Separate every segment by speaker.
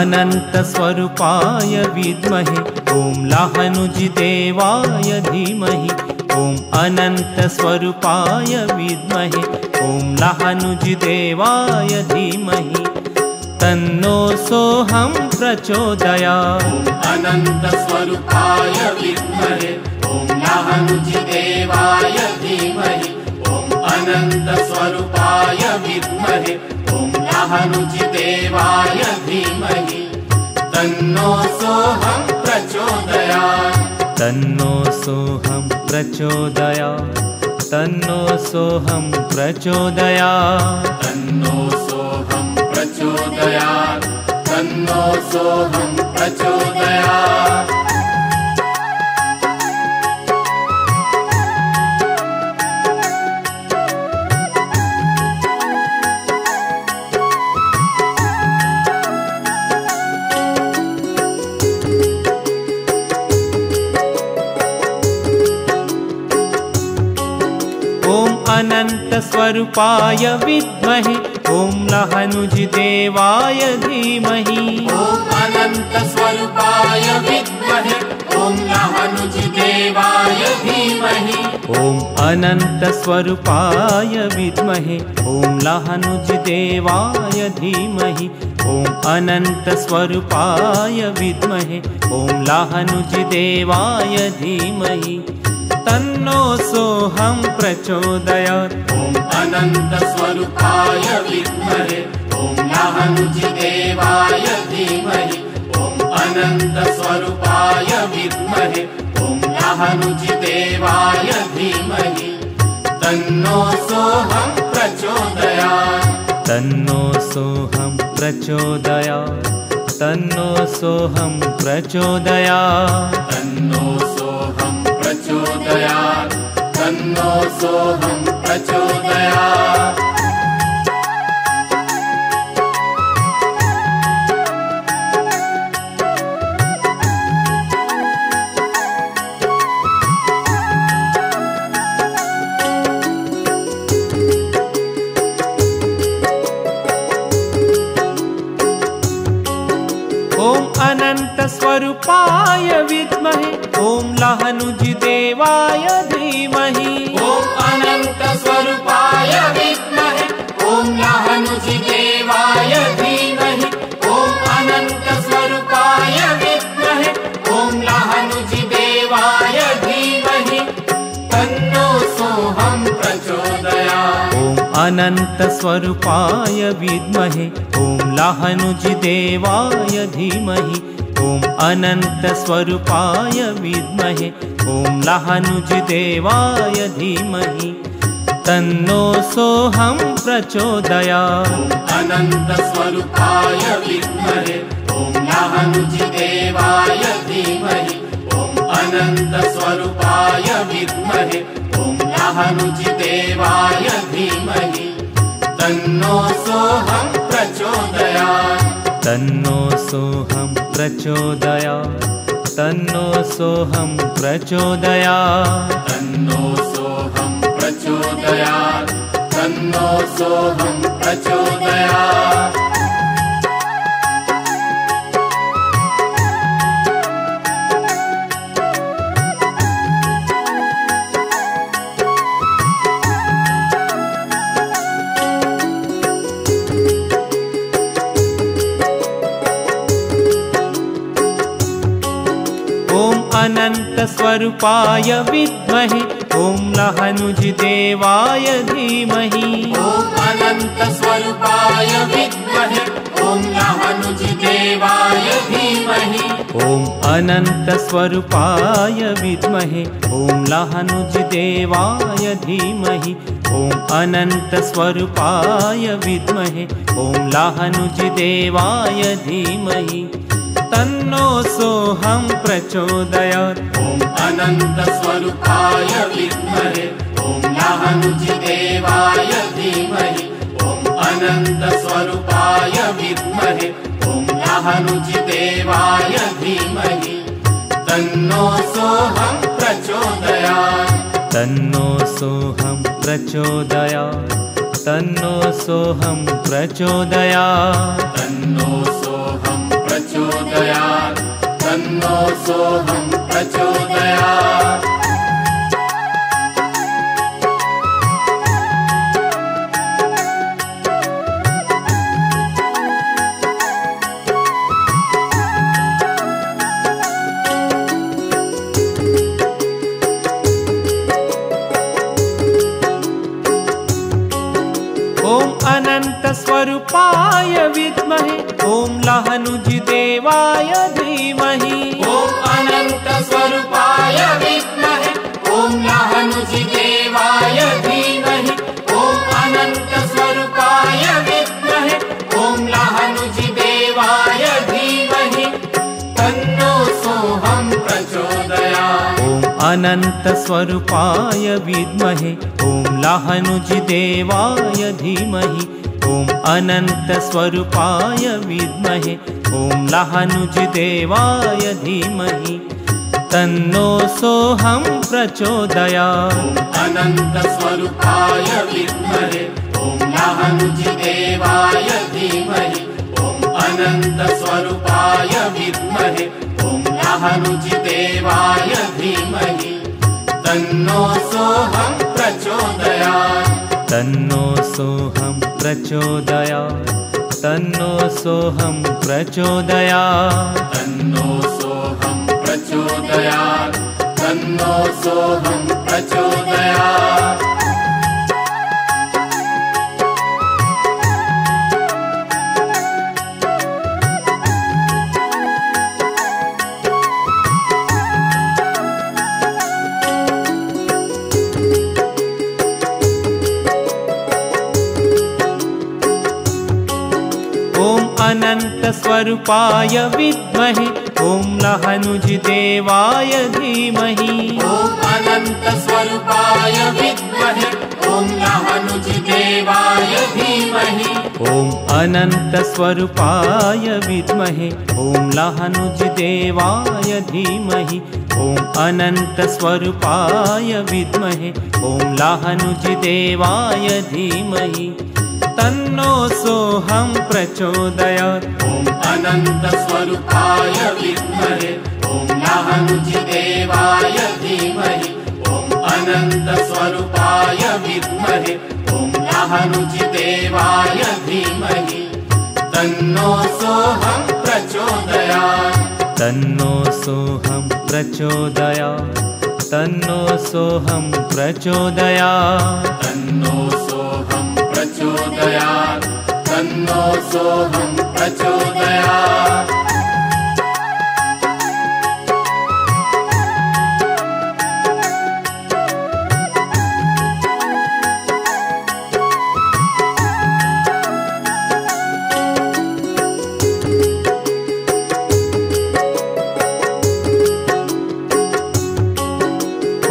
Speaker 1: अनन्तस्वरूपाय विद्महे ॐ लाहनुजिदेवाय धीमहि ॐ अनन्तस्वरूपाय विद्महे ॐ लाहनुजिदेवाय धीमहि तन्नो सोऽहं प्रचोदयात्।
Speaker 2: ॐ अनन्तस्वरूपाय विद्महे ॐ लाहनुजिदेवाय धीमहि ॐ अनन्तस्वरूपाय विद्महे ॐ लाहनुजिदेवाय धीमहि तन्नो सोऽहं प्रचोदयात्।
Speaker 1: तन्नो सोऽहं प्रचोदयात्। तन्नो सोऽहं प्रचोदयात्।
Speaker 2: तन्नो सोऽहं प्रचोदयात्। तन्नो सोऽहं प्रचोदयात्।
Speaker 1: ॐ अनन्तस्वरूपाय विद्महे ॐ लाहनुजिदेवाय धीमहि
Speaker 2: ॐ अनन्तस्वरूपाय विद्महे ॐ लाहनुजिदेवाय धीमहि
Speaker 1: ॐ अनन्तस्वरूपाय विद्महे ॐ लाहनुजिदेवाय धीमहि ॐ अनन्तस्वरूपाय विद्महे ॐ लाहनुजिदेवाय धीमहि तन्नो सोऽहं प्रचोदयात्।
Speaker 2: ॐ अनन्तस्वरूपाय विद्महे ॐ लाहनुजिदेवाय धीमहि ॐ अनन्तस्वरूपाय विद्महे ॐ लाहनुजिदेवाय धीमहि तन्नो सोऽहं प्रचोदयात्।
Speaker 1: तन्नो सोऽहं प्रचोदयात्। तन्नो सोऽहं प्रचोदयात्।
Speaker 2: तन्नो सोऽहं प्रचोदयात्। तन्नो सोऽहं प्रचोदयात्।
Speaker 1: ॐ अनन्तस्वरूपाय विद्महे ॐ लाहनुजिदेवाय धीमहि
Speaker 2: ॐ अनन्तस्वरूपाय विद्महे ॐ लाहनुजिदेवाय धीमहि ॐ अनन्तस्वरूपाय विद्महे ॐ लाहनुजिदेवाय धीमहि तन्नो सोऽहं प्रचोदयात्।
Speaker 1: ॐ अनन्तस्वरूपाय विद्महे ॐ लाहनुजिदेवाय धीमहि ॐ अनन्तस्वरूपाय विद्महे ॐ लाहनुजिदेवाय धीमहि तन्नो सोऽहं प्रचोदयात्।
Speaker 2: ॐ अनन्तस्वरूपाय विद्महे ॐ लाहनुजिदेवाय धीमहि ॐ अनन्तस्वरूपाय विद्महे ॐ लाहनुजिदेवाय धीमहि तन्नो सोऽहं प्रचोदयात्।
Speaker 1: तन्नो सोऽहं प्रचोदयात्। तन्नो सोऽहं प्रचोदयात्।
Speaker 2: तन्नो सोऽहं प्रचोदयात्। तन्नो सोऽहं प्रचोदयात्।
Speaker 1: ॐ अनन्तस्वरूपाय विद्महे ॐ लाहनुजिदेवाय धीमहि
Speaker 2: ॐ अनन्तस्वरूपाय विद्महे ॐ लाहनुजिदेवाय धीमहि
Speaker 1: ॐ अनन्तस्वरूपाय विद्महे ॐ लाहनुजिदेवाय धीमहि ॐ अनन्तस्वरूपाय विद्महे ॐ लाहनुजिदेवाय धीमहि तन्नो सोऽहं प्रचोदयात्।
Speaker 2: ॐ अनन्तस्वरूपाय विद्महे ॐ लाहनुजिदेवाय धीमहि ॐ अनन्तस्वरूपाय विद्महे ॐ लाहनुजिदेवाय धीमहि तन्नो सोऽहं प्रचोदयात्।
Speaker 1: तन्नो सोऽहं प्रचोदयात्। तन्नो सोऽहं प्रचोदयात्।
Speaker 2: तन्नो सोऽहं प्रचोदयात् तन्नो सोऽहं प्रचोदयात्।
Speaker 1: ॐ अनंत स्वरूपाय विद्महे ॐ लाहनुजिदेवाय धीमहि।
Speaker 2: ॐ अनंत स्वरूपाय विद्महे ॐ लाहनुजिदेवाय धीमहि। ॐ अनंत स्वरूपाय विद्महे ॐ लाहनुजिदेवाय धीमहि। तन्नो सोऽहं प्रचोदयात्।
Speaker 1: ॐ अनंत स्वरूपाय विद्महे ॐ लाहनुजिदेवाय धीमहि। ॐ अनंत स्वरूपाय विद्महे ॐ लाहनुजिदेवाय धीमहि। तन्नो सोऽहं प्रचोदयात्।
Speaker 2: ॐ अनंत स्वरूपाय विद्महे ॐ लाहनुजिदेवाय धीमहि। ॐ अनंत स्वरूपाय विद्महे ॐ लाहनुजिदेवाय धीमहि। तन्नो सोऽहं प्रचोदयात्।
Speaker 1: तन्नो सोऽहं प्रचोदयात्। तन्नो सोऽहं प्रचोदयात्।
Speaker 2: तन्नो सोऽहं प्रचोदयात्। तन्नो सोऽहं प्रचोदयात्।
Speaker 1: ॐ अनंत स्वरूपाय विद्महे ॐ लाहनुजिदेवाय धीमहि।
Speaker 2: ॐ अनंत स्वरूपाय विद्महे ॐ लाहनुजिदेवाय धीमहि।
Speaker 1: ॐ अनंत स्वरूपाय विद्महे ॐ लाहनुजिदेवाय धीमहि। ॐ अनंत स्वरूपाय विद्महे ॐ लाहनुजिदेवाय धीमहि। तन्नो सोऽहं प्रचोदयात्।
Speaker 2: ॐ अनंत स्वरूपाय विद्महे ॐ लाहनुजिदेवाय धीमहि। ॐ अनंत स्वरूपाय विद्महे ॐ लाहनुजिदेवाय धीमहि। तन्नो सोऽहं प्रचोदयात्।
Speaker 1: तन्नो सोऽहं प्रचोदयात्। तन्नो सोऽहं प्रचोदयात्।
Speaker 2: तन्नो सोऽहं प्रचोदयात्। तन्नो सोऽहं प्रचोदयात्।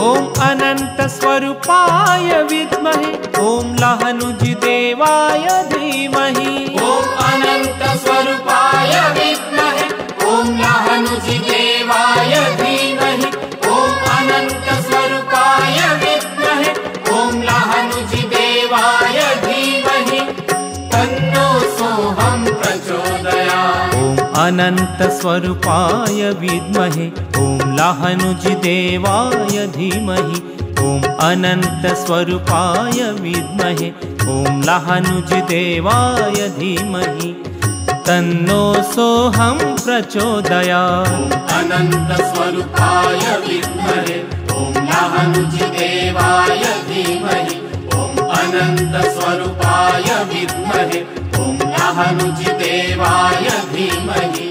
Speaker 1: ॐ अनंत स्वरूपाय विद्महे ॐ लाहनुजिदेवाय धीमहि।
Speaker 2: ॐ अनंत स्वरूपाय विद्महे ॐ लाहनुजिदेवाय धीमहि। ॐ अनंत स्वरूपाय विद्महे ॐ लाहनुजिदेवाय धीमहि। तन्नो सोऽहं प्रचोदयात्।
Speaker 1: ॐ अनंत स्वरूपाय विद्महे ॐ लाहनुजिदेवाय धीमहि। ॐ अनंत स्वरूपाय विद्महे ॐ लाहनुजिदेवाय धीमहि। तन्नो सोऽहं प्रचोदयात्।
Speaker 2: ॐ अनंत स्वरूपाय विद्महे ॐ लाहनुजिदेवाय धीमहि। ॐ अनंत स्वरूपाय विद्महे ॐ लाहनुजिदेवाय धीमहि।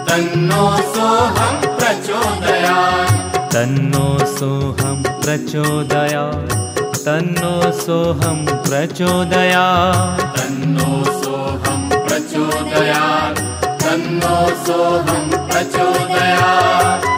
Speaker 2: तन्नो सोऽहं प्रचोदयात्।
Speaker 1: तन्नो सोऽहं प्रचोदयात्। तन्नो सोऽहं प्रचोदयात्।
Speaker 2: तन्नो सोऽहं प्रचोदयात्। तन्नो सोऽहं प्रचोदयात्।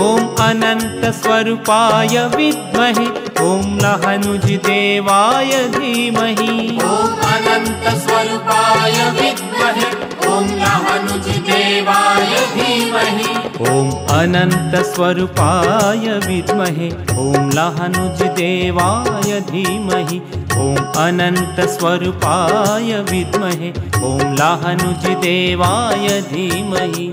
Speaker 1: ॐ अनंत स्वरूपाय विद्महे ॐ लहनुजदेवाय धीमहि
Speaker 2: ॐ अनन्तस्वरूपाय विद्महे ॐ लहनुजदेवाय धीमहि
Speaker 1: ॐ अनन्तस्वरूपाय विद्महे ॐ लहनुजदेवाय धीमहि ॐ अनन्तस्वरूपाय विद्महे ॐ लहनुजदेवाय धीमहि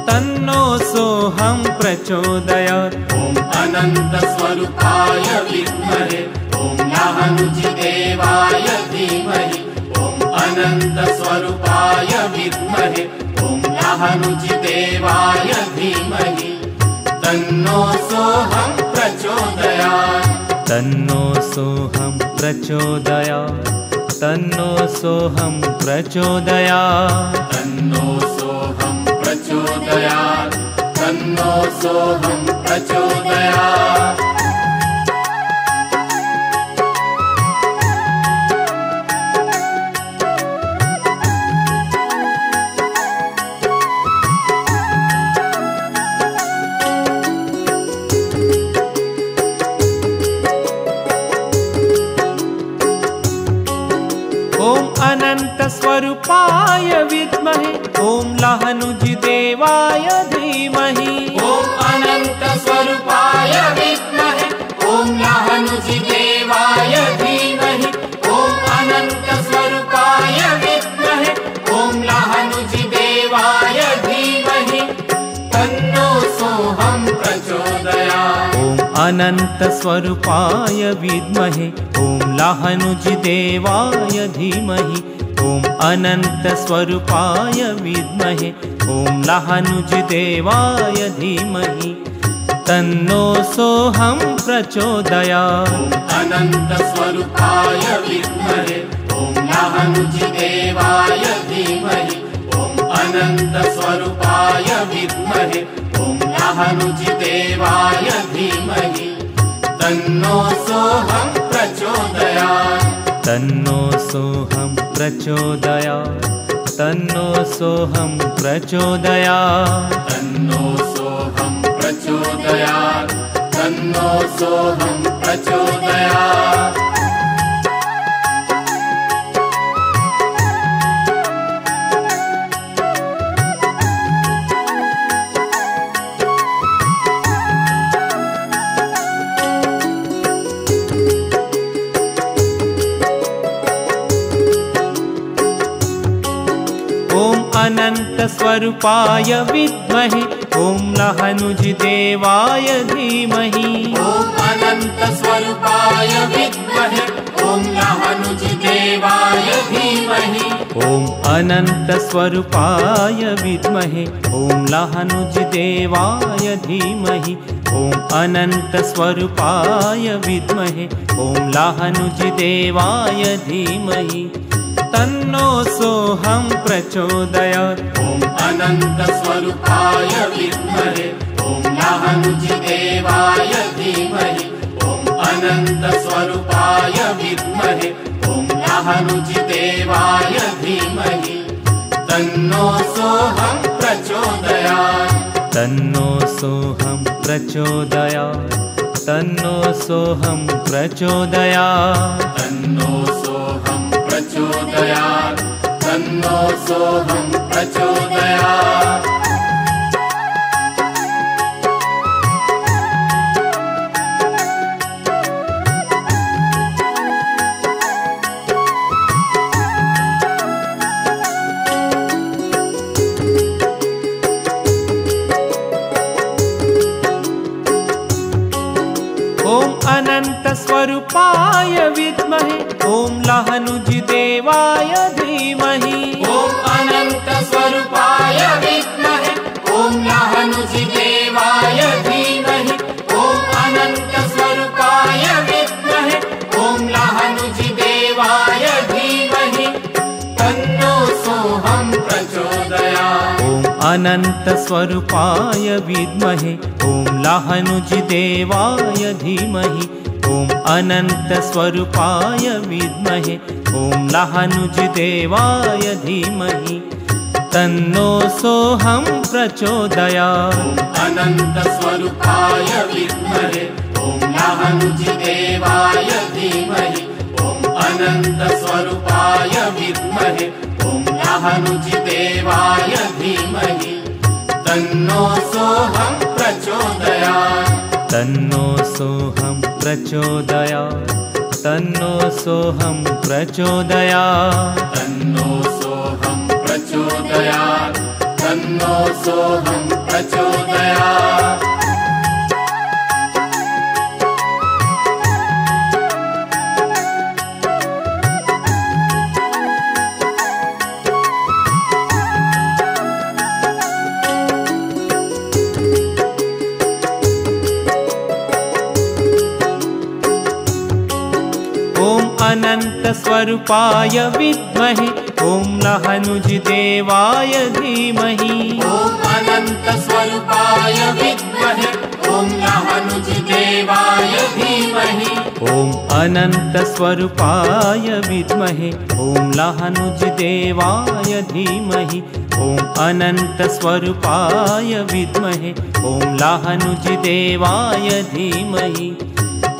Speaker 1: तन्नो सोऽहं प्रचोदयात्
Speaker 2: ॐ अनन्तस्वरूपाय विद्महे ॐ लहनुजदेवाय धीमहि ॐ अनन्तस्वरूपाय विद्महे ॐ लहनुजदेवाय धीमहि तन्नो सोऽहं प्रचोदयात्
Speaker 1: तन्नो सोऽहं प्रचोदयात् तन्नो सोऽहं प्रचोदयात्
Speaker 2: तन्नो सोऽहं प्रचोदयात् तन्नो सोऽहं प्रचोदयात्
Speaker 1: ॐ अनन्तस्वरूपाय विद्महे ॐ लहनुजदेवाय धीमहि
Speaker 2: ॐ अनन्तस्वरूपाय विद्महे ॐ लहनुजदेवाय धीमहि ॐ अनन्तस्वरूपाय विद्महे ॐ लहनुजदेवाय धीमहि तन्नो सोऽहं प्रचोदयात्
Speaker 1: ॐ अनन्तस्वरूपाय विद्महे ॐ लहनुजदेवाय धीमहि ॐ अनन्तस्वरूपाय विद्महे ॐ लहनुजदेवाय धीमहि तन्नो सोऽहं प्रचोदयात्
Speaker 2: ॐ अनन्तस्वरूपाय विद्महे ॐ लहनुजदेवाय धीमहि ॐ अनन्तस्वरूपाय विद्महे ॐ लहनुजदेवाय धीमहि तन्नो सोऽहं प्रचोदयात्
Speaker 1: तन्नो सोऽहं प्रचोदयात् तन्नो सोऽहं प्रचोदयात्
Speaker 2: तन्नो सोऽहं प्रचोदयात् तन्नो सोऽहं प्रचोदयात्
Speaker 1: ॐ अनन्तस्वरूपाय विद्महे ॐ लहनुजदेवाय धीमहि
Speaker 2: ॐ अनन्तस्वरूपाय विद्महे ॐ लहनुजदेवाय धीमहि
Speaker 1: ॐ अनन्तस्वरूपाय विद्महे ॐ लहनुजदेवाय धीमहि ॐ अनन्तस्वरूपाय विद्महे ॐ लहनुजदेवाय धीमहि तन्नो सोऽहं प्रचोदयात्
Speaker 2: ॐ अनन्तस्वरूपाय विद्महे ॐ लहनुजदेवाय धीमहि ॐ अनन्तस्वरूपाय विद्महे ॐ लहनुजदेवाय धीमहि तन्नो सोऽहं प्रचोदयात्
Speaker 1: तन्नो सोऽहं प्रचोदयात् तन्नो सोऽहं प्रचोदयात्
Speaker 2: तन्नो सोऽहं प्रचोदयात् तन्नो सोऽहं प्रचोदयात्
Speaker 1: ॐ अनन्तस्वरूपाय विद्महे ॐ लहनुजदेवाय धीमहि
Speaker 2: ॐ अनन्तस्वरूपाय विद्महे ॐ लहनुजदेवाय धीमहि ॐ अनन्तस्वरूपाय विद्महे ॐ लहनुजदेवाय धीमहि तन्नो सोऽहं प्रचोदयात्
Speaker 1: ॐ अनन्तस्वरूपाय विद्महे ॐ लहनुजदेवाय धीमहि ॐ अनन्तस्वरूपाय विद्महे ॐ लहनुजदेवाय धीमहि तन्नो सोऽहं प्रचोदयात्
Speaker 2: ॐ अनन्तस्वरूपाय विद्महे ॐ लाहनुजिदेवाय धीमहि ॐ अनन्तस्वरूपाय विद्महे ॐ लाहनुजिदेवाय धीमहि तन्नो सोऽहं प्रचोदयात्
Speaker 1: तन्नो सोऽहं प्रचोदयात् तन्नो सोऽहं प्रचोदयात्
Speaker 2: तन्नो सोऽहं प्रचोदयात् तन्नो सोऽहं प्रचोदयात्
Speaker 1: अनन्तस्वरूपाय विद्महे ॐ लाहनुजिदेवाय धीमहि
Speaker 2: ॐ अनन्तस्वरूपाय विद्महे ॐ लाहनुजिदेवाय धीमहि
Speaker 1: ॐ अनन्तस्वरूपाय विद्महे ॐ लाहनुजिदेवाय धीमहि ॐ अनन्तस्वरूपाय विद्महे ॐ लाहनुजिदेवाय धीमहि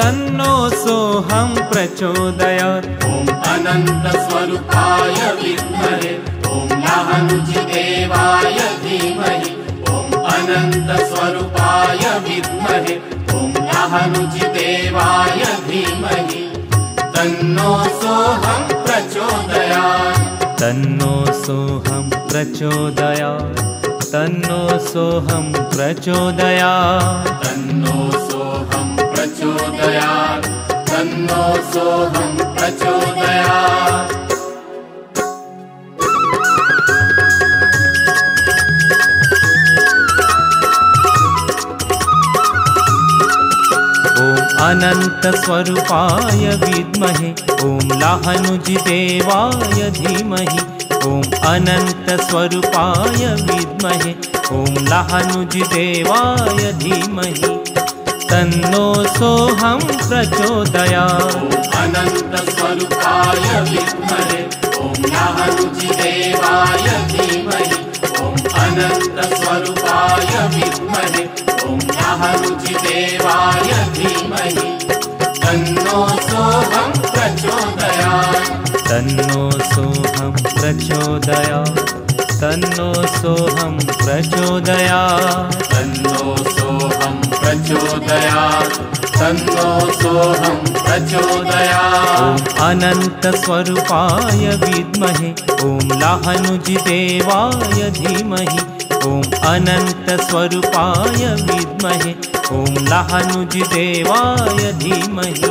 Speaker 1: तन्नो सोऽहं प्रचोदयात्
Speaker 2: ॐ अनन्तस्वरूपाय विद्महे ॐ लाहनुजिदेवाय धीमहि ॐ अनन्तस्वरूपाय विद्महे ॐ लाहनुजिदेवाय धीमहि तन्नो सोऽहं प्रचोदयात्
Speaker 1: तन्नो सोऽहं प्रचोदयात् तन्नो सोऽहं प्रचोदयात्
Speaker 2: तन्नो सोऽहं प्रचोदयात् तन्नो सोऽहं प्रचोदयात्
Speaker 1: ॐ अनन्तस्वरूपाय विद्महे ॐ लाहनुजिदेवाय धीमहि ॐ अनन्तस्वरूपाय विद्महे ॐ लाहनुजिदेवाय धीमहि तन्नो सोऽहं प्रचोदयात्
Speaker 2: अनन्तस्वरूपाय विद्महे ॐ लाहनुजिदेवाय धीमहि ॐ अनन्तस्वरूपाय विद्महे ॐ लाहनुजिदेवाय धीमहि तन्नो सोऽहं प्रचोदयात्
Speaker 1: तन्नो सोऽहं प्रचोदयात् तन्नो सोऽहं प्रचोदयात्
Speaker 2: तन्नो सोऽहं प्रचोदयात् तन्नो सोऽहं प्रचोदयात्
Speaker 1: ॐ अनन्तस्वरूपाय विद्महे ॐ लाहनुजिदेवाय धीमहि ॐ अनन्तस्वरूपाय विद्महे ॐ लाहनुजिदेवाय धीमहि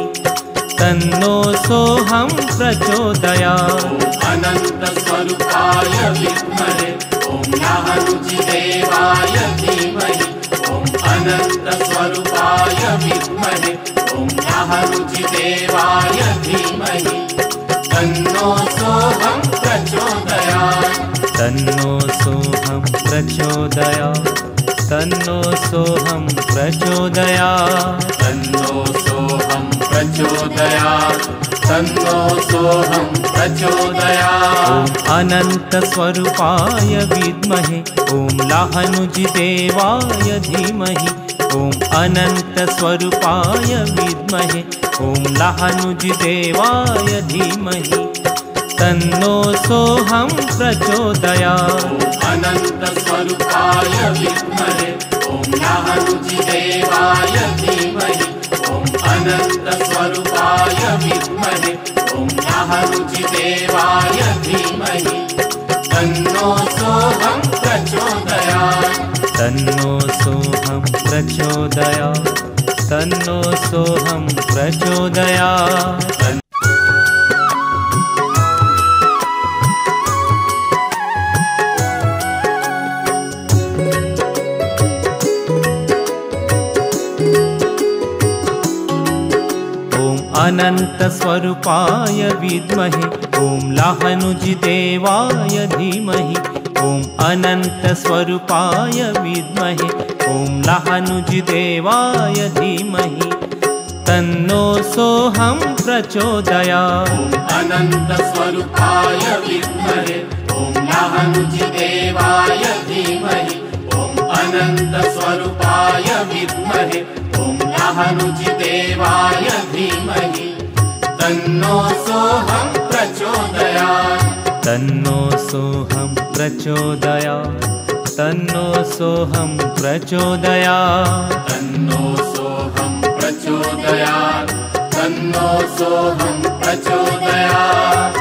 Speaker 1: तन्नो सोऽहं प्रचोदयात्
Speaker 2: अनन्तस्वरूपाय विद्महे ॐ लाहनुजिदेवाय धीमहि ॐ अनन्तस्वरूपाय विद्महे ॐ लाहनुजिदेवाय धीमहि तन्नो सोऽहं प्रचोदयात्
Speaker 1: तन्नो सोऽहं प्रचोदयात् तन्नो सोऽहं प्रचोदयात्
Speaker 2: तन्नो सोऽहं प्रचोदयात् तन्नो सोऽहं प्रचोदयात्
Speaker 1: ॐ अनन्तस्वरूपाय विद्महे ॐ लाहनुजिदेवाय धीमहि ॐ अनन्तस्वरूपाय विद्महे ॐ लाहनुजिदेवाय धीमहि तन्नो सोऽहं प्रचोदयात्
Speaker 2: अनन्तस्वरूपाय विद्महे ॐ लाहनुजिदेवाय धीमहि ॐ अनन्तस्वरूपाय विद्महे ॐ लाहनुजिदेवाय धीमहि तन्नो सोऽहं प्रचोदयात्
Speaker 1: तन्नो सोऽहं प्रचोदयात् तन्नो सोऽहं प्रचोदयात् अनन्तस्वरूपाय विद्महे ॐ लाहनुजिदेवाय धीमहि ॐ अनन्तस्वरूपाय विद्महे ॐ लाहनुजिदेवाय धीमहि तन्नो सोऽहं प्रचोदयात्
Speaker 2: अनन्तस्वरूपाय विद्महे ॐ लाहनुजिदेवाय धीमहि ॐ अनन्तस्वरूपाय विद्महे ॐ नहनुजिदेवाय धीमहि तन्नो सोऽहं प्रचोदयात्
Speaker 1: तन्नो सोऽहं प्रचोदयात् तन्नो सोऽहं प्रचोदयात्
Speaker 2: तन्नो सोऽहं प्रचोदयात् तन्नो सोऽहं प्रचोदयात्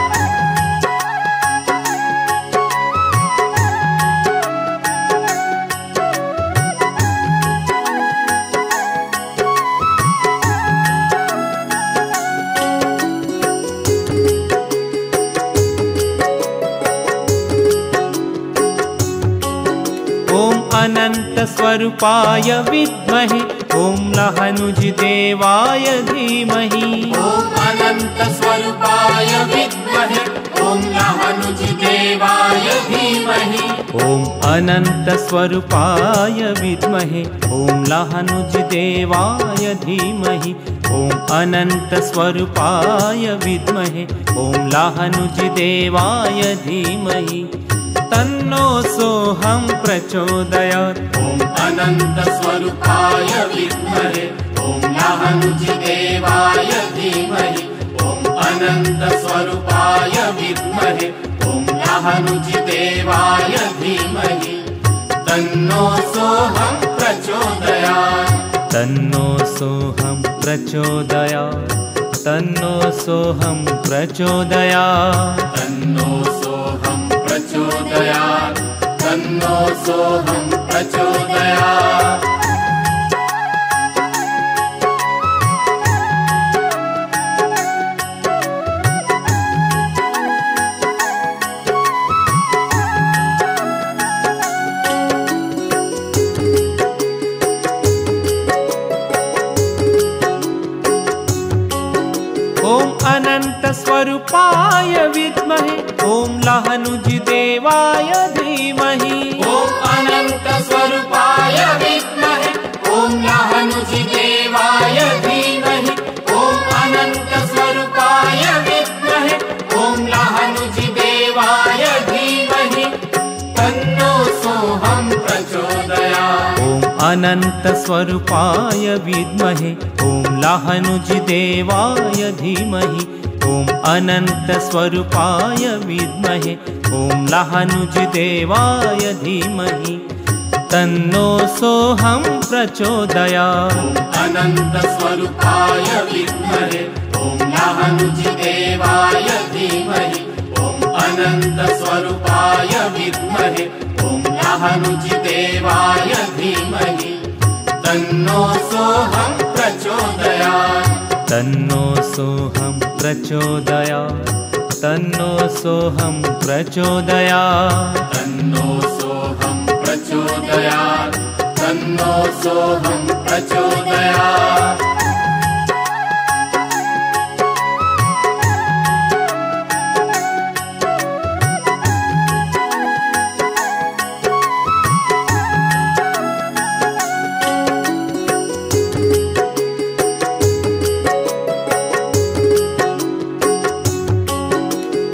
Speaker 1: अनन्तस्वरूपाय विद्महे ॐ नहनुजिदेवाय धीमहि
Speaker 2: ॐ अनन्तस्वरूपाय विद्महे ॐ नहनुजिदेवाय धीमहि
Speaker 1: ॐ अनन्तस्वरूपाय विद्महे ॐ नहनुजिदेवाय धीमहि ॐ अनन्तस्वरूपाय विद्महे ॐ नहनुजिदेवाय धीमहि तन्नो सोऽहं प्रचोदयात्
Speaker 2: ॐ अनन्तस्वरूपाय विद्महे ॐ नहनुजिदेवाय धीमहि ॐ अनन्तस्वरूपाय विद्महे ॐ नहनुजिदेवाय धीमहि तन्नो सोऽहं प्रचोदयात्
Speaker 1: तन्नो सोऽहं प्रचोदयात् तन्नो सोऽहं प्रचोदयात्
Speaker 2: तन्नो सोऽहं प्रचोदयात् तन्नो सोऽहं प्रचोदयात्
Speaker 1: ॐ अनन्तस्वरूपाय विद्महे ॐ नहनुजिदेवाय धीमहि
Speaker 2: ॐ अनन्तस्वरूपाय विद्महे ॐ नहनुजिदेवाय धीमहि ॐ अनन्तस्वरूपाय विद्महे ॐ नहनुजिदेवाय धीमहि तन्नो सोऽहं प्रचोदयात्
Speaker 1: ॐ अनन्तस्वरूपाय विद्महे ॐ नहनुजिदेवाय धीमहि ॐ अनन्तस्वरूपाय विद्महे ॐ नहनुजिदेवाय धीमहि तन्नो सोऽहं प्रचोदयात्
Speaker 2: ॐ अनन्तस्वरूपाय विद्महे ॐ नहनुजिदेवाय धीमहि ॐ अनन्तस्वरूपाय विद्महे ॐ नहनुजिदेवाय धीमहि तन्नो सोऽहं प्रचोदयात्
Speaker 1: तन्नो सोऽहं प्रचोदयात् तन्नो सोऽहं प्रचोदयात्
Speaker 2: तन्नो सोऽहं प्रचोदयात् तन्नो सोऽहं प्रचोदयात्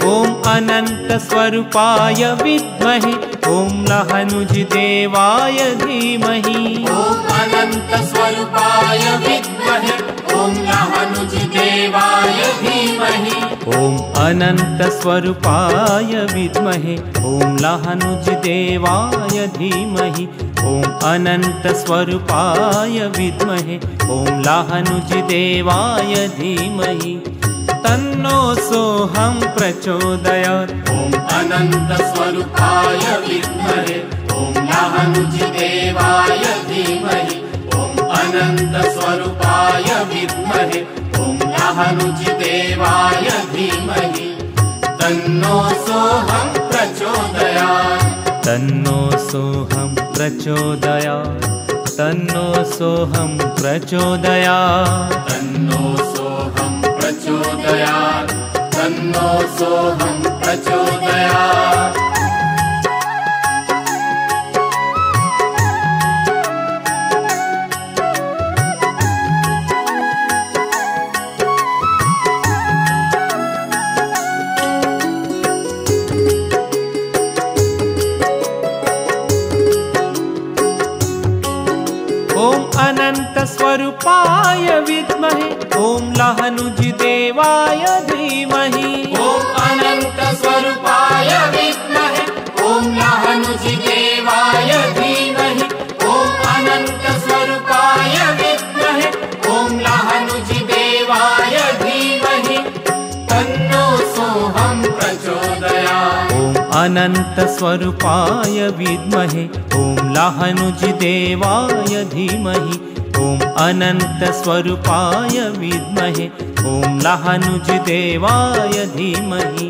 Speaker 1: ॐ अनन्तस्वरूपाय विद्महे ॐ नहनुजिदेवाय धीमहि
Speaker 2: ॐ अनन्तस्वरूपाय विद्महे ॐ नहनुजिदेवाय धीमहि
Speaker 1: ॐ अनन्तस्वरूपाय विद्महे ॐ नहनुजिदेवाय धीमहि ॐ अनन्तस्वरूपाय विद्महे ॐ नहनुजिदेवाय धीमहि तन्नो सोऽहं प्रचोदयात्
Speaker 2: ॐ अनन्तस्वरूपाय विद्महे ॐ नहनुजिदेवाय धीमहि ॐ अनन्तस्वरूपाय विद्महे ॐ नहनुजिदेवाय धीमहि तन्नो सोऽहं प्रचोदयात्
Speaker 1: तन्नो सोऽहं प्रचोदयात् तन्नो सोऽहं प्रचोदयात्
Speaker 2: तन्नो सोऽहं प्रचोदयात् तन्नो सोऽहं प्रचोदयात्
Speaker 1: ॐ अनन्तस्वरूपाय स्वरूपाय विद्महे ॐ लाहनुजिदेवाय धीमहि।
Speaker 2: ॐ अनंत स्वरूपाय विद्महे ॐ लाहनुजिदेवाय धीमहि। ॐ अनंत स्वरूपाय विद्महे ॐ लाहनुजिदेवाय धीमहि। तन्नो सोऽहं प्रचोदयात्।
Speaker 1: ॐ अनंत स्वरूपाय विद्महे ॐ लाहनुजिदेवाय धीमहि। ॐ अनंत स्वरूपाय विद्महे ॐ लाहनुजिदेवाय धीमहि।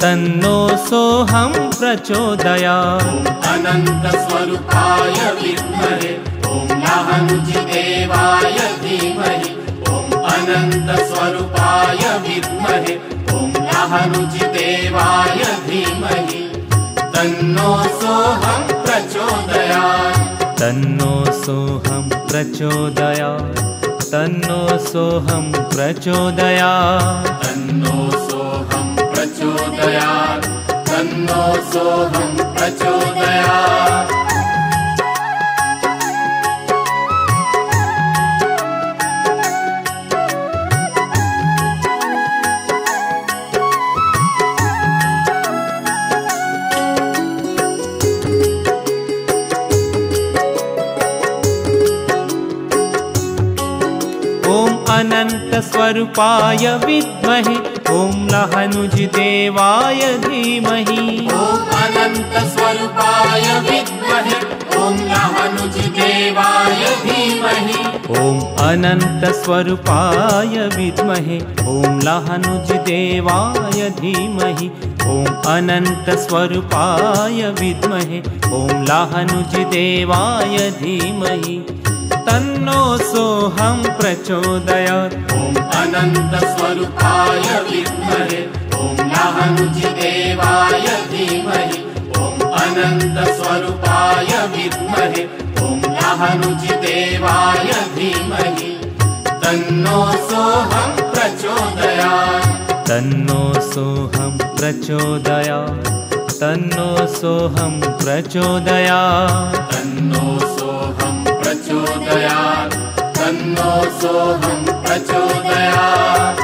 Speaker 1: तन्नो सोऽहं प्रचोदयात्।
Speaker 2: ॐ अनंत स्वरूपाय विद्महे ॐ लाहनुजिदेवाय धीमहि। ॐ अनंत स्वरूपाय विद्महे ॐ लाहनुजिदेवाय धीमहि। तन्नो सोऽहं प्रचोदयात्।
Speaker 1: तन्नो सोऽहं प्रचोदयात्। तन्नो सोऽहं प्रचोदयात्।
Speaker 2: तन्नो सोऽहं प्रचोदयात्। तन्नो सोऽहं प्रचोदयात्।
Speaker 1: ॐ अनंत स्वरूपाय विद्महे ॐ लाहनुजिदेवाय धीमहि।
Speaker 2: ॐ अनंत स्वरूपाय विद्महे ॐ लाहनुजिदेवाय धीमहि।
Speaker 1: ॐ अनंत स्वरूपाय विद्महे ॐ लाहनुजिदेवाय धीमहि। ॐ अनंत स्वरूपाय विद्महे ॐ लाहनुजिदेवाय धीमहि। तन्नो सोऽहं प्रचोदयात्।
Speaker 2: ॐ अनंत स्वरूपाय विद्महे ॐ लाहनुजिदेवाय धीमहि। ॐ अनंत स्वरूपाय विद्महे ॐ लाहनुजिदेवाय धीमहि। तन्नो सोऽहं प्रचोदयात्।
Speaker 1: तन्नो सोऽहं प्रचोदयात्। तन्नो सोऽहं प्रचोदयात्।
Speaker 2: तन्नो सोऽहं प्रचोदयात्। तन्नो सोऽहं प्रचोदयात्।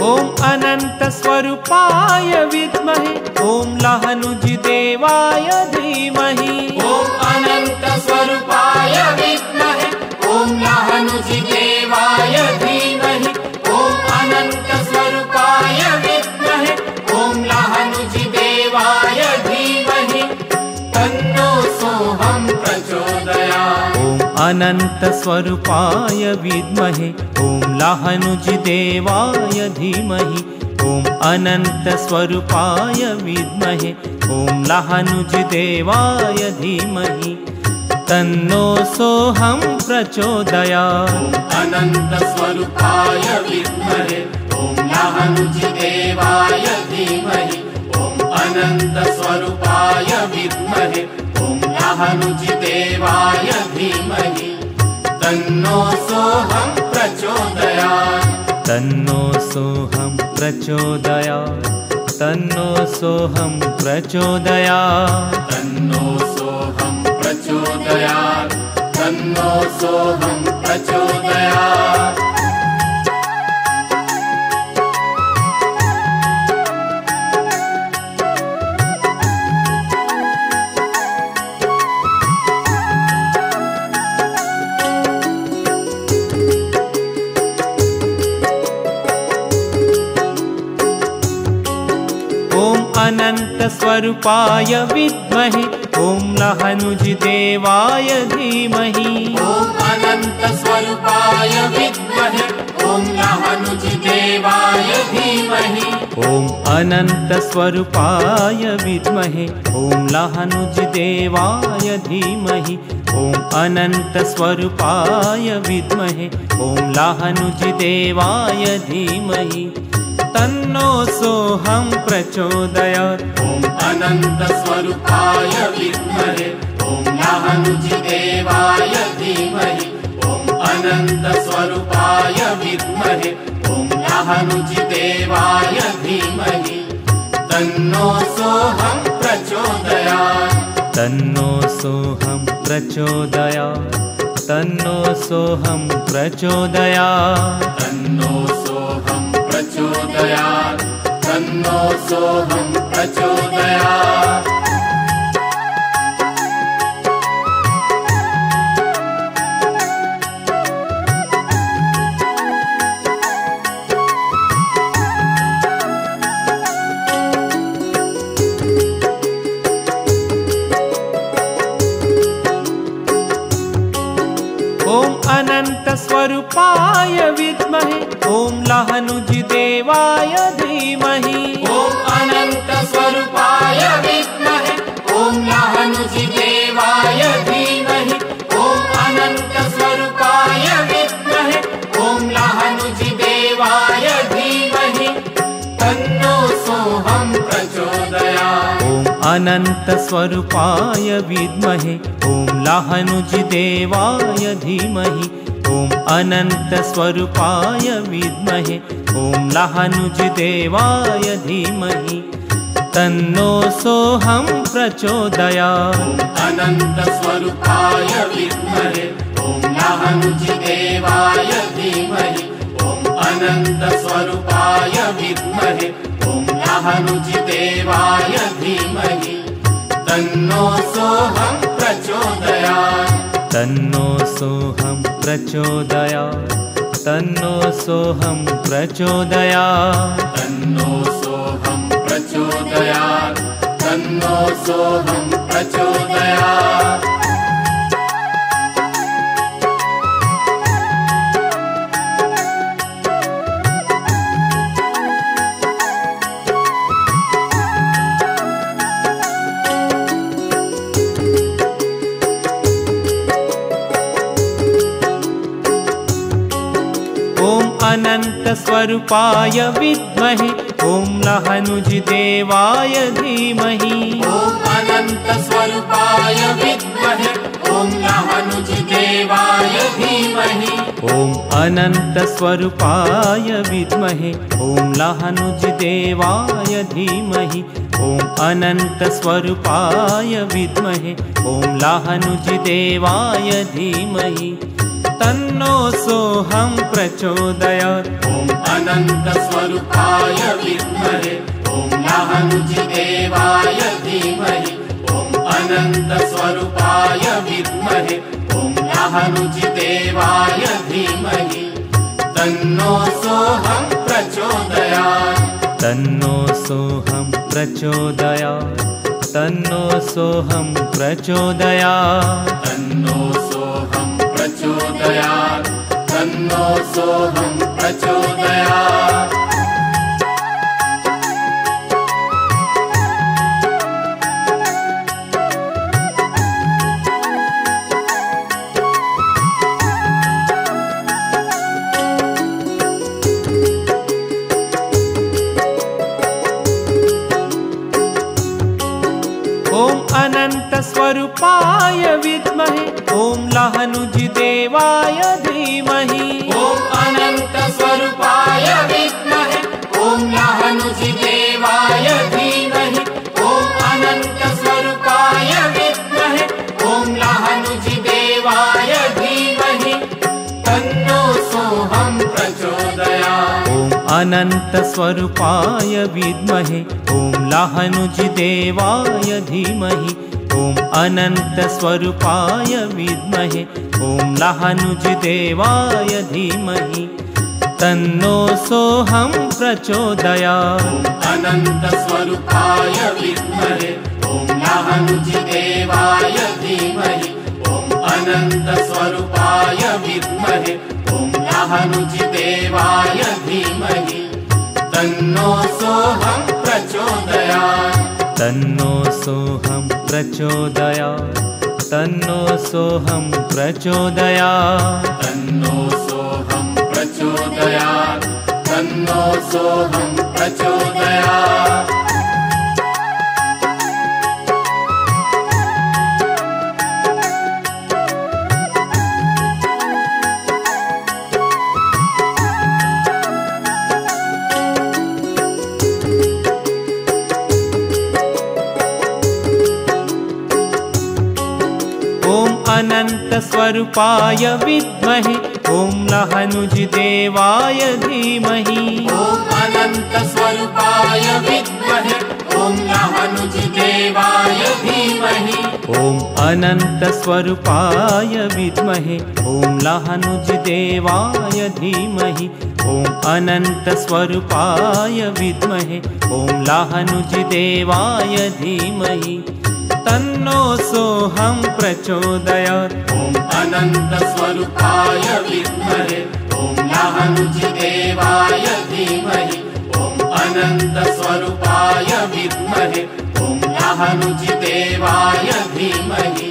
Speaker 1: ॐ अनंत स्वरूपाय विद्महे ॐ लाहनुजिदेवाय धीमहि।
Speaker 2: ॐ अनंत स्वरूपाय विद्महे ॐ लाहनुजिदेवाय धीमहि। ॐ अनंत स्वरूपाय विद्महे ॐ लाहनुजिदेवाय धीमहि। तन्नो सोऽहं प्रचोदयात्।
Speaker 1: ॐ अनंत स्वरूपाय विद्महे ॐ लाहनुजिदेवाय धीमहि। ॐ अनंत स्वरूपाय विद्महे ॐ लाहनुजिदेवाय धीमहि। तन्नो सोऽहं प्रचोदयात्।
Speaker 2: ॐ अनंत स्वरूपाय विद्महे ॐ लाहनुजिदेवाय धीमहि। ॐ अनंत स्वरूपाय विद्महे ॐ लाहनुजिदेवाय धीमहि। तन्नो सोऽहं प्रचोदयात्।
Speaker 1: तन्नो सोऽहं प्रचोदयात्। तन्नो सोऽहं प्रचोदयात्।
Speaker 2: तन्नो सोऽहं प्रचोदयात्। तन्नो सोऽहं प्रचोदयात्।
Speaker 1: ॐ अनंत स्वरूपाय विद्महे ॐ लाहनुजिदेवाय धीमहि।
Speaker 2: ॐ अनंत स्वरूपाय विद्महे ॐ लाहनुजिदेवाय धीमहि।
Speaker 1: ॐ अनंत स्वरूपाय विद्महे ॐ लाहनुजिदेवाय धीमहि। ॐ अनंत स्वरूपाय विद्महे ॐ लाहनुजिदेवाय धीमहि। तन्नो सोऽहं प्रचोदयात्।
Speaker 2: ॐ अनंत स्वरूपाय विद्महे ॐ लाहनुजिदेवाय धीमहि ॐ अनन्तस्वरूपाय विद्महे ॐ लाहनुजिदेवाय धीमहि तन्नो सोऽहं प्रचोदयात्
Speaker 1: तन्नो सोऽहं प्रचोदयात् तन्नो सोऽहं प्रचोदयात्
Speaker 2: तन्नो सोऽहं प्रचोदयात् तन्नो सोऽहं प्रचोदयात्
Speaker 1: ॐ अनन्तस्वरूपाय विद्महे ॐ लाहनुजिदेवाय धीमहि
Speaker 2: ॐ अनन्तस्वरूपाय विद्महे ॐ लाहनुजिदेवाय धीमहि ॐ अनन्तस्वरूपाय विद्महे ॐ लाहनुजिदेवाय धीमहि तन्नो सोऽहं प्रचोदयात्
Speaker 1: ॐ अनन्तस्वरूपाय विद्महे ॐ लाहनुजिदेवाय धीमहि ॐ अनन्तस्वरूपाय विद्महे ॐ लाहनुजिदेवाय धीमहि तन्नो सोऽहं प्रचोदयात्
Speaker 2: अनन्तस्वरूपाय विद्महे ॐ लाहनुजिदेवाय धीमहि ॐ अनन्तस्वरूपाय विद्महे ॐ लाहनुजिदेवाय धीमहि तन्नो सोऽहं प्रचोदयात्
Speaker 1: तन्नो सोऽहं प्रचोदयात् तन्नो सोऽहं प्रचोदयात्
Speaker 2: तन्नो सोऽहं प्रचोदयात् तन्नो सोऽहं प्रचोदयात्
Speaker 1: ॐ अनन्तस्वरूपाय विद्महे ॐ लाहनुजिदेवाय धीमहि
Speaker 2: ॐ अनन्तस्वरूपाय विद्महे ॐ लाहनुजिदेवाय धीमहि
Speaker 1: ॐ अनन्तस्वरूपाय विद्महे ॐ लाहनुजिदेवाय धीमहि ॐ अनन्तस्वरूपाय विद्महे ॐ लाहनुजिदेवाय धीमहि तन्नो सोऽहं प्रचोदयात्
Speaker 2: ॐ अनन्तस्वरूपाय विद्महे ॐ लाहनुजिदेवाय धीमहि ॐ अनन्तस्वरूपाय विद्महे ॐ लाहनुजिदेवाय धीमहि तन्नो सोऽहं प्रचोदयात्
Speaker 1: तन्नो सोऽहं प्रचोदयात् तन्नो सोऽहं प्रचोदयात्
Speaker 2: तन्नो सोऽहं प्रचोदयात् तन्नो सोऽहं प्रचोदयात्
Speaker 1: ॐ अनन्तस्वरूपाय विद्महे ॐ लाहनुजिदेवाय धीमहि
Speaker 2: ॐ अनन्तस्वरूपाय विद्महे ॐ लाहनुजिदेवाय धीमहि ॐ अनन्तस्वरूपाय विद्महे ॐ लाहनुजिदेवाय धीमहि तन्नो सोऽहं प्रचोदयात्
Speaker 1: ॐ अनन्तस्वरूपाय विद्महे ॐ लाहनुजिदेवाय धीमहि ॐ अनन्तस्वरूपाय विद्महे ॐ लाहनुजिदेवाय धीमहि तन्नो सोऽहं प्रचोदयात्
Speaker 2: अनन्तस्वरूपाय विद्महे ॐ लाहनुजिदेवाय धीमहि ॐ अनन्तस्वरूपाय विद्महे ॐ लाहनुजिदेवाय धीमहि तन्नो सोऽहं प्रचोदयात्
Speaker 1: तन्नो सोऽहं प्रचोदयात् तन्नो सोऽहं प्रचोदयात्
Speaker 2: तन्नो सोऽहं प्रचोदयात् तन्नो सोऽहं प्रचोदयात्
Speaker 1: स्वरूपाय विद्महे ॐ लाहनुजदेवाय धीमहि।
Speaker 2: ॐ अनंत स्वरूपाय विद्महे ॐ लाहनुजदेवाय धीमहि।
Speaker 1: ॐ अनंत स्वरूपाय विद्महे ॐ लाहनुजदेवाय धीमहि। ॐ अनंत स्वरूपाय विद्महे ॐ लाहनुजदेवाय धीमहि। तन्नो सोऽहं प्रचोदयात्।
Speaker 2: ॐ अनंत स्वरूपाय विद्महे ॐ लाहनुजदेवाय धीमहि। ॐ अनंत स्वरूपाय विद्महे ॐ लाहनुजदेवाय धीमहि।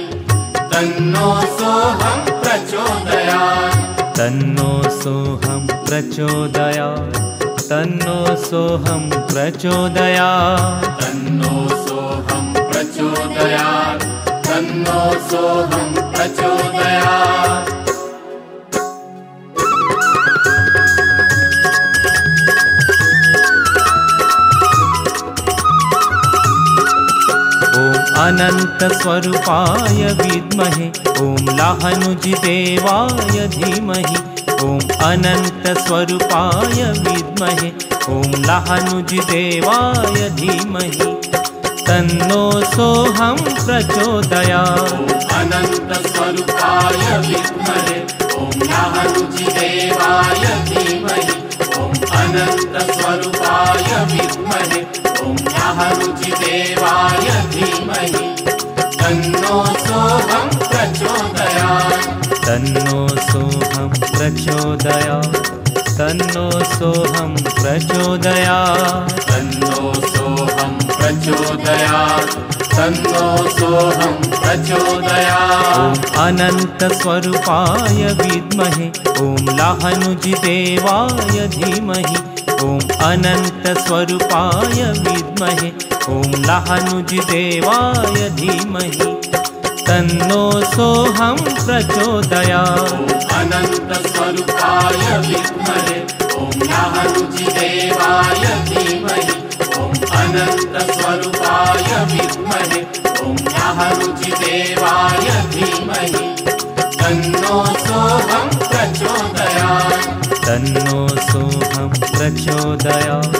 Speaker 2: तन्नो सोऽहं प्रचोदयात्।
Speaker 1: तन्नो सोऽहं प्रचोदयात्। तन्नो सोऽहं प्रचोदयात्।
Speaker 2: तन्नो सोऽहं प्रचोदयात्। तन्नो सोऽहं प्रचोदयात्।
Speaker 1: ॐ अनंत स्वरूपाय विद्महे ॐ लाहनुजदेवाय धीमहि। ॐ अनंत स्वरूपाय विद्महे ॐ लाहनुजदेवाय धीमहि। तन्नो सोऽहं प्रचोदयात्।
Speaker 2: ॐ अनंत स्वरूपाय विद्महे ॐ लाहनुजदेवाय धीमहि। ॐ अनंत स्वरूपाय विद्महे ॐ लाहनुजदेवाय धीमहि। तन्नो सोऽहं प्रचोदयात्।
Speaker 1: तन्नो सोऽहं प्रचोदयात्। तन्नो सोऽहं प्रचोदयात्।
Speaker 2: तन्नो सोऽहं प्रचोदयात्। तन्नो सोऽहं प्रचोदयात्।
Speaker 1: ॐ अनंत स्वरूपाय विद्महे ॐ लाहनुजदेवाय धीमहि। ॐ अनंत स्वरूपाय विद्महे ॐ लाहनुजदेवाय धीमहि। तन्नो सोऽहं प्रचोदयात्।
Speaker 2: ॐ अनंत स्वरूपाय विद्महे ॐ लाहनुजदेवाय धीमहि। ॐ अनंत स्वरूपाय विद्महे ॐ लाहनुजदेवाय धीमहि। तन्नो सोऽहं प्रचोदयात्।
Speaker 1: तन्नो सोऽहं प्रचोदयात्।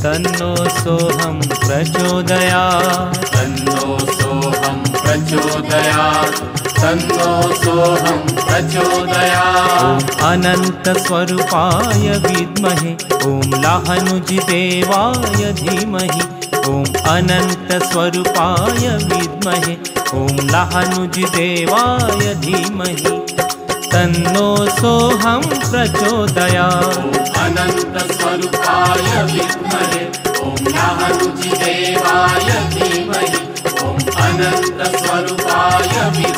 Speaker 1: तन्नो सोऽहं प्रचोदयात्।
Speaker 2: तन्नो सोऽहं प्रचोदयात्। तन्नो सोऽहं प्रचोदयात्।
Speaker 1: ॐ अनंत स्वरूपाय विद्महे ॐ लाहनुजदेवाय धीमहि। ॐ अनंत स्वरूपाय विद्महे ॐ लाहनुजदेवाय धीमहि। तन्नो सोऽहं प्रचोदयात्।
Speaker 2: ॐ अनंत स्वरूपाय विद्महे ॐ लाहनुजदेवाय